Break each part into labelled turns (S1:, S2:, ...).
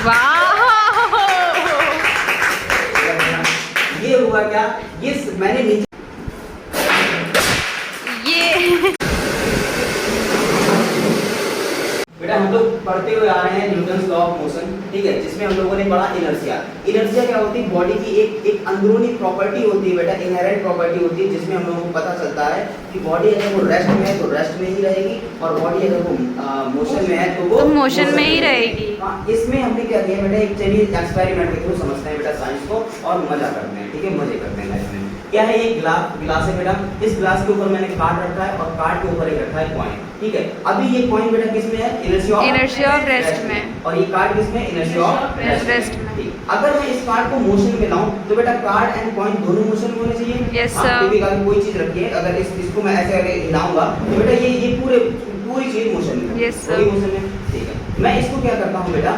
S1: वाह!
S2: ये हुआ क्या, ये मैंने नीचे
S1: ये
S2: बेटा हम लोग पढ़ते हुए आ रहे हैं न्यूटन्स लॉ ऑफ मोशन, ठीक है, जिसमें हम लोगों ने पढ़ा इनर्शिया। इनर्शिया क्या होती है, बॉडी की एक अंदरूनी प्रॉपर्टी होती है बेटा, इनहेरेंट प्रॉपर्टी होती है, जिसमें हम लोगों को पता चलता है कि बॉडी अगर वो रेस्ट में है तो रेस्ट में ही रहेगी, और बॉडी अगर वो मोशन में है तो वो
S1: मोशन में ही रहेगी।
S2: हाँ, इसमें हमने क्या किया बेटा, एक चलिए एक्सपेरिमेंट के थ्रू समझते हैं बेटा साइंस को, और मजा करते हैं, ठीक है, मजे करते हैं लाइफ में। क्या है ये गिलास है बेटा, इस गिलास के ऊपर मैंने कार्ड रखा है और कार्ड के ऊपर एक रखा है कॉइन, ठीक है। अभी ये कॉइन बेटा किसमें है,
S1: इनर्शिया ऑफ रेस्ट में,
S2: और ये कार्ड किसमें, इनर्शिया ऑफ
S1: रेस्ट में।
S2: ठीक। अगर मैं इस कार्ड को मोशन में लाऊं तो बेटा कार्ड एंड कॉइन दोनों मोशन में होने चाहिए।
S1: Yes,
S2: हाँ,
S1: sir.
S2: कभी कभी कोई चीज रखिए, अगर इसको मैं ऐसे करके हिलाऊंगा तो बेटा ये पूरी चीज मोशन में,
S1: Yes, sir.
S2: पूरी मोशन में, ठीक है। मैं इसको क्या करता हूँ बेटा,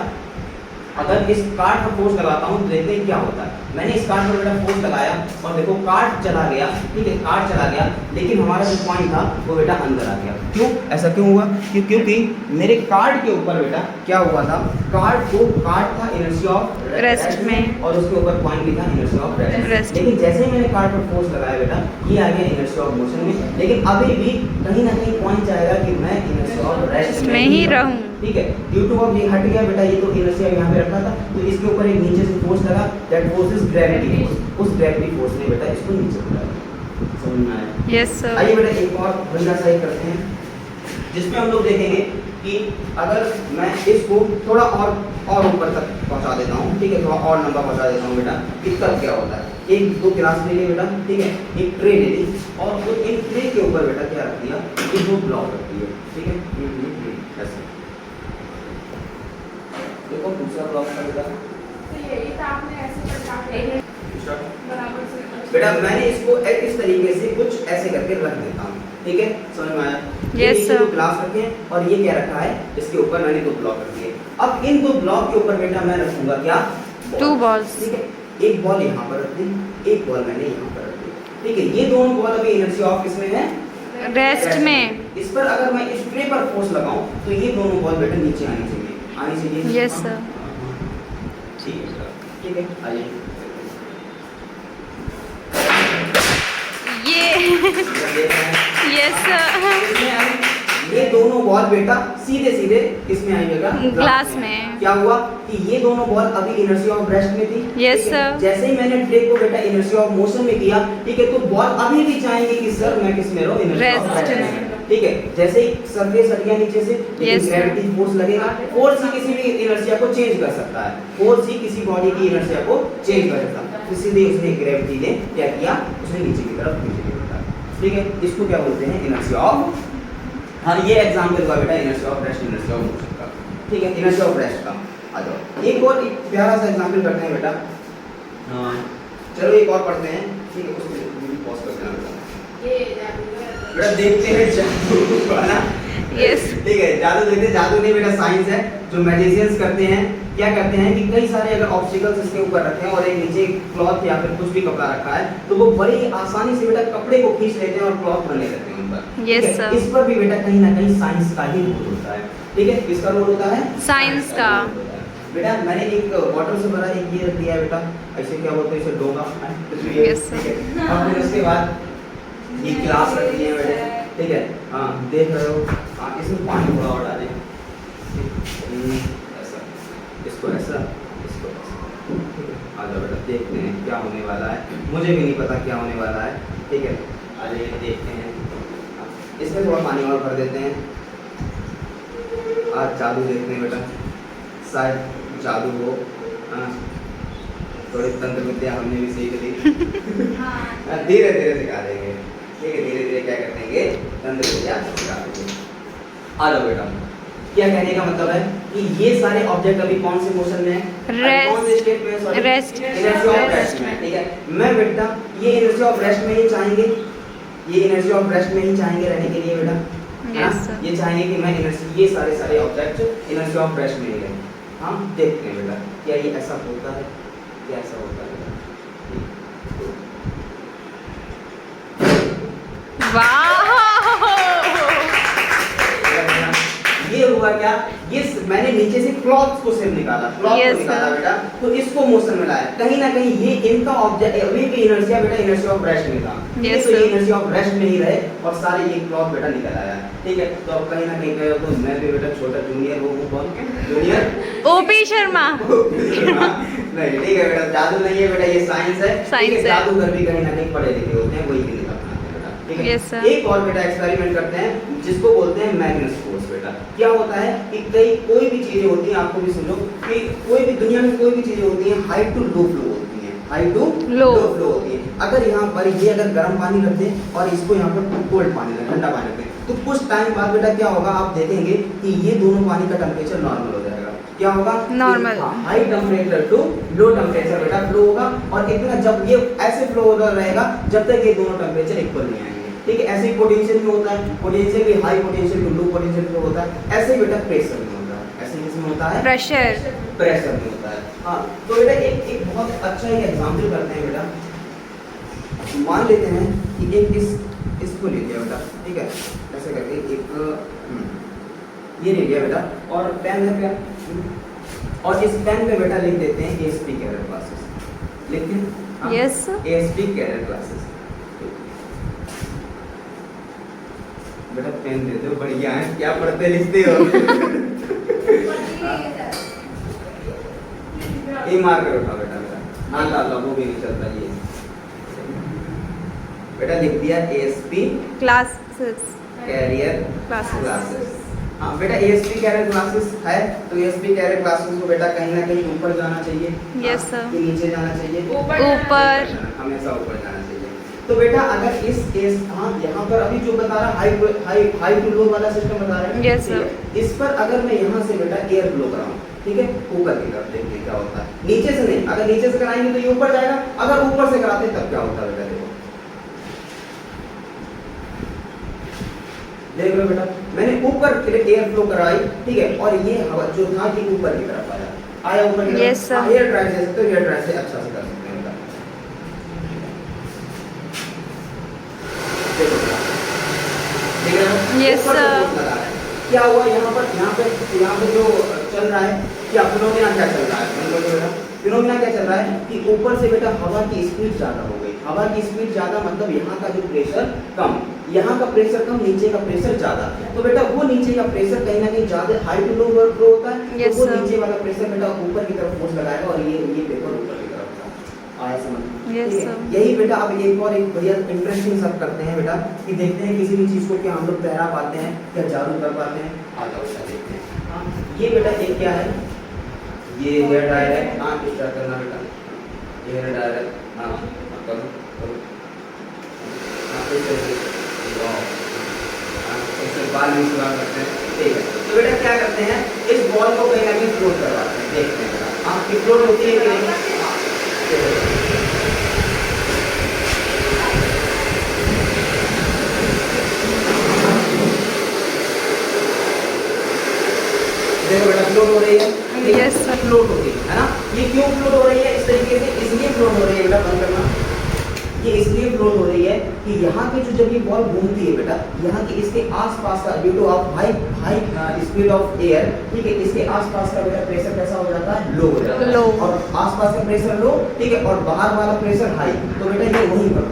S2: अगर इस कार्ड पर फोर्स लगाता हूँ तो देखते हैं क्या होता है। मैंने इस कार्ड पर बेटा फोर्स लगाया और देखो कार्ड चला गया, ठीक है, कार्ड चला गया, लेकिन हमारा जो कॉइन था वो बेटा अंदर आ गया। क्यों, ऐसा क्यों हुआ, क्योंकि मेरे कार्ड के ऊपर बेटा क्या हुआ था, कार्ड था इनर्शिया ऑफ
S1: रेस्ट में,
S2: और उसके ऊपर कॉइन भी था इनर्शिया ऑफ
S1: रेस्ट।
S2: लेकिन जैसे ही मैंने कार्ड पर फोर्स लगाया बेटा, ये आ गया इनर्शिया ऑफ मोशन में, लेकिन अभी भी कहीं ना कहीं कॉइन चाहेगा कि मैं इनर्शिया ऑफ रेस्ट में ही
S1: रहूं,
S2: ठीक है। ड्यू टू ऑफ ये हट गया बेटा, ये तो इनर्शिया यहाँ पे रखा था, तो इसके ऊपर एक नीचे से फोर्स लगा, that force is gravity force, उस ग्रेविटी फोर्स ने बेटा इसको नीचे उठाया। समझ में आया?
S1: Yes sir.
S2: आइए बेटा एक और बढ़िया सा करते हैं, जिसमें हम लोग देखेंगे कि अगर मैं इसको थोड़ा और ऊपर तक पहुंचा देता हूँ, ठीक है, थोड़ा और लंबा पहुंचा देता हूँ बेटा, कि तब क्या होता है। एक दो गिलास ले लिए बेटा, ठीक है, एक ट्रे ले ली, और तो एक ट्रे के ऊपर बेटा क्या रख दिया, ये दो ब्लॉक रख दिए, ठीक है, ऐसे देखो दूसरा ब्लॉक का बेटा, बेटा मैंने इसको इस तरीके से कुछ ऐसे करके रख देता हूँ, ठीक है, समझ में आया?
S1: Yes, sir.
S2: ग्लास रखे और ये क्या रखा है, इसके ऊपर मैंने दो ब्लॉक रख दिए। अब इन दो ब्लॉक के ऊपर बेटा मैं रखूंगा क्या,
S1: 2 balls,
S2: ठीक है, एक बॉल यहाँ पर रख दी, एक बॉल मैंने यहाँ पर रख दी, ठीक है। ये दोनों बॉल अभी इनर्शिया ऑफ किसमें है,
S1: रेस्ट में।
S2: इस पर अगर मैं इस ट्रे पर फोर्स लगाऊं तो ये दोनों बॉल बेटा नीचे आनी चाहिए।
S1: Yes, sir.
S2: ठीक है सर, ठीक है, आइए
S1: ये यस सर।
S2: ये दोनों बॉल बेटा सीधे किसमें आएगा,
S1: ग्लास में।
S2: क्या हुआ कि ये दोनों बॉल अभी इनर्शिया ऑफ रेस्ट में थी,
S1: Yes,
S2: ठीक है?
S1: sir.
S2: जैसे ही मैंने ट्रे को बेटा इनर्शिया ऑफ मोशन में किया, ठीक है, तो बॉल अभी भी चाहेंगे कि सर मैं किस में रहूं, इनर्शिया ऑफ
S1: Rest
S2: रेस्ट
S1: में।
S2: में, ठीक है। जैसे ही सरफेस हट गया नीचे से, लेकिन
S1: Yes, sir.
S2: ग्रेविटी फोर्स लगेगा, फोर्स ही किसी भी इनर्शिया को चेंज कर सकता है, फोर्स ही किसी बॉडी की इनर्शिया को चेंज कर सकता है। तो सीधे उसने ग्रेविटी ने क्या किया, उसने नीचे की तरफ खींच दिया, ठीक है। इसको क्या बोलते हैं, इनर्शिया ऑफ, हाँ ये एग्जांपल हुआ बेटा inertia of rest, inertia of motion का, ठीक है, इनर्शिया ऑफ रेस्ट का। आ जाओ एक और एक प्यारा सा एग्जांपल करते हैं बेटा, चलो एक और पढ़ते हैं, ठीक है, उसको पॉज कर देना बेटा, देखते हैं जादू है ना,
S1: यस,
S2: ठीक है, जादू देखते हैं। जादू नहीं बेटा साइंस है, जो मैजिशियंस करते हैं क्या करते हैं कि कई सारे अगर ऑब्स्टिकल्स इसके ऊपर रखे हैं और एक नीचे क्लॉथ या फिर कुछ भी कपड़ा रखा है, तो वो बड़ी आसानी से बेटा कपड़े को खींच लेते हैं और क्लॉथ बने रहते हैं ऊपर,
S1: Yes,
S2: ठीक है?
S1: sir.
S2: इस पर भी बेटा कहीं ना कहीं साइंस का ही रोल होता है, ठीक है, किसका रोल होता है,
S1: साइंस का।
S2: रोल होता है। बेटा मैंने एक वाटर से भरा एक ये रख दिया है बेटा, ऐसे क्या बोलते हैं इसे, डोगा,
S1: Yes, sir.
S2: ठीक है। अब फिर उसके बाद ये गिलास रख दिए हैं बेटा, ठीक है, हाँ देख रहे हो, हाँ इसमें पानी थोड़ा और डालें, ऐसा, इसको ऐसा, इसको ऐसा, ठीक है। आ जाओ बेटा देखते हैं क्या होने वाला है, मुझे भी नहीं पता क्या होने वाला है, ठीक है, आइए देखते हैं। इसमें थोड़ा पानी और भर देते हैं, आज जादू देखते हैं बेटा, शायद जादू हो, हाँ थोड़ी तंत्र विद्या हमने भी सीख ली, धीरे धीरे सिखा देंगे, ठीक है, धीरे धीरे क्या कर देंगे, तंत्र विद्या सिखा देंगे। आ जाओ बेटा, क्या कहने का मतलब है कि ये सारे ऑब्जेक्ट अभी कौन से मोशन में है, कौन से स्टेट में, sorry
S1: rest,
S2: inertia of rest में, ठीक है। मैं बेटा ये इनर्शिया ऑफ रेस्ट में ही चाहेंगे, ये इनर्शिया ऑफ रेस्ट में ही चाहेंगे रहने के लिए बेटा,
S1: Yes, sir.
S2: ये चाहेंगे कि मैं ये सारे ऑब्जेक्ट इनर्शिया ऑफ रेस्ट में ही रहें। हम देखते हैं बेटा क्या ये ऐसा होता है, क्या ऐसा होता है
S1: वाह!
S2: ये हुआ क्या, ये मैंने नीचे से क्लॉथ को सिर्फ निकाला, क्लॉथ
S1: Yes,
S2: को निकाला
S1: sir.
S2: बेटा, तो इसको मोशन में लाया। कहीं ना कहीं ये इनका ऑब्जेक्ट अभी भी इनर्शिया बेटा इनर्शिया ऑफ रेस्ट में था।
S1: Yes,
S2: तो ये
S1: sir.
S2: इनर्शिया ऑफ रेस्ट में ही रहे और सारे ये क्लॉथ बेटा निकल आया। ठीक है, तो अब कहीं ना कहीं कहे तो मैं भी बेटा छोटा जूनियर वो कौन जूनियर
S1: ओपी शर्मा।
S2: नहीं ठीक है बेटा, जादू नहीं है बेटा, ये साइंस है।
S1: Science
S2: ठीक
S1: है।
S2: जादूगर भी कहीं ना कहीं पढ़े लिखे होते हैं, वही भी अपनाते हैं बेटा। ठीक है,
S1: Yes, sir.
S2: एक और बेटा एक्सपेरिमेंट करते हैं जिसको बोलते हैं मैग्नेस फोर्स। बेटा क्या होता है कि कोई भी चीजें होती हैं, आपको भी समझो कि कोई भी दुनिया में कोई भी चीजें होती हैं हाई टू लो फ्लो होती हैं, high to low
S1: Low.
S2: Flow होती है। अगर यहाँ पर ये अगर गर्म पानी रख दें और इसको यहाँ पर कोल्ड पानी रखें, ठंडा पानी रखें, तो कुछ टाइम बाद बेटा क्या होगा, आप देखेंगे कि ये दोनों पानी का टेम्परेचर नॉर्मल हो जाएगा। क्या होगा,
S1: Normal.
S2: High temperature to low temperature बेटा फ्लो होगा, और इतना जब ये ऐसे फ्लो होता रहेगा जब तक ये दोनों टेम्परेचर इक्वल नहीं आएंगे। ठीक है, ऐसे ही पोटेंशियल में होता है, पोटेंशियल भी high potential to low potential में होता है, ऐसे ही बेटा प्रेशर में होता है। ऐसे किसमें होता है,
S1: प्रेशर।
S2: प्रेशर में होता है। हाँ, तो बेटा एक बहुत अच्छा एक एग्जांपल करते हैं बेटा। मान लेते हैं कि एक इसको ले लिया बेटा, ठीक है, ऐसे करके ये ले लिया बेटा, और पेन है पेन, और इस पेन पे बेटा लिख देते हैं एएसपी कैरियर क्लासेस। लिखते हैं
S1: Yes, sir.
S2: ASP career classes. बेटा पेन दे दो, बढ़िया है, क्या पढ़ते लिखते हो। ये मार्कर उठा बेटा, हाँ डाला वो भी नहीं चलता ये। बेटा लिख दिया ASP
S1: classes.
S2: Career
S1: Classes.
S2: Classes. हाँ बेटा एएसपी कैरियर क्लासेस है, तो एएसपी कैरियर क्लासेस को बेटा कहीं ना कहीं ऊपर जाना चाहिए।
S1: Yes, sir.
S2: कि नीचे जाना चाहिए,
S1: ऊपर।
S2: हमेशा ऊपर जाना चाहिए। तो बेटा अगर हाँ यहाँ पर अभी जो बता रहा हाई टू लो वाला सिस्टम बता रहे हैं।
S1: Yes,
S2: ठीक
S1: sir.
S2: है? इस पर अगर मैं यहाँ से बेटा एयर फ्लो कराऊं, ठीक है, ऊपर की तरफ देखिए क्या होता है। नीचे से नहीं, अगर नीचे से कराएंगे तो ये ऊपर जाएगा, अगर ऊपर से कराते हैं तब क्या होता है बेटा, देखो देख लो बेटा, मैंने ऊपर एयर फ्लो कराई, ठीक है, और ये हवा जो था कि ऊपर की तरफ आया ऊपर की तरफ।
S1: Yes, sir.
S2: एयर ड्राई से सकते हो, एयर ड्राई से अच्छा से कर सकते हैं बेटा। देखो बेटा, देख रहे हो?
S1: Yes,
S2: ऊपर से
S1: sir.
S2: फोर्स लगा रहा है। क्या हुआ यहाँ पे जो चल रहा है, क्या फिनोमेना क्या चल रहा है, फिनोमेना क्या चल रहा है कि ऊपर से बेटा हवा की स्पीड ज्यादा हो गई। हवा की स्पीड ज्यादा मतलब यहाँ का जो प्रेशर कम, यहाँ का प्रेशर कम, नीचे का प्रेशर ज्यादा। तो बेटा वो नीचे का प्रेशर कहीं ना कहीं ज्यादा हाई टू लो फ्लो होता है।
S1: Yes,
S2: तो वो
S1: sir.
S2: नीचे वाला प्रेशर बेटा ऊपर की तरफ फोर्स लगाएगा और ये पेपर ऊपर की तरफ था। आया समझ?
S1: Yes,
S2: ठीक है?
S1: sir.
S2: यही बेटा अब एक और एक बढ़िया इंटरेस्टिंग सब करते हैं बेटा, कि देखते हैं किसी भी चीज को क्या हम लोग तैरा पाते हैं, क्या जादू कर पाते हैं। आ जाओ बेटा देखते हैं। हाँ, ये बेटा एक क्या है, ये हेयर ड्रायर है। हाँ स्टार्ट करना बेटा, ये हेयर ड्रायर है। हाँ करो करो, हाँ इस तरह से, वाह, हाँ इससे बाल भी सुधार करते हैं। ठीक है, तो बेटा क्या करते हैं, इस बॉल को कहीं ना कहीं फ्लोट करवाते हैं, देखते हैं बेटा। हाँ कि फ्लोट होती है कि नहीं। हाँ देखो बेटा फ्लोट हो रही है।
S1: Yes, sir.
S2: फ्लोट होती है ना, ये क्यों फ्लोट हो रही है इस तरीके से, इसलिए फ्लोट हो रही है बेटा, बंद करना। ये इसलिए फ्लोट हो रही है कि यहाँ की जो जब ये बॉल घूमती है बेटा, यहाँ के इसके आसपास का due two of high speed of air, ठीक है, इसके आसपास का बेटा प्रेशर कैसा हो जाता है, लो हो जाता है।
S1: Low.
S2: और आसपास का प्रेशर लो, ठीक है, और बाहर वाला प्रेशर हाई, तो बेटा ये वहीं पर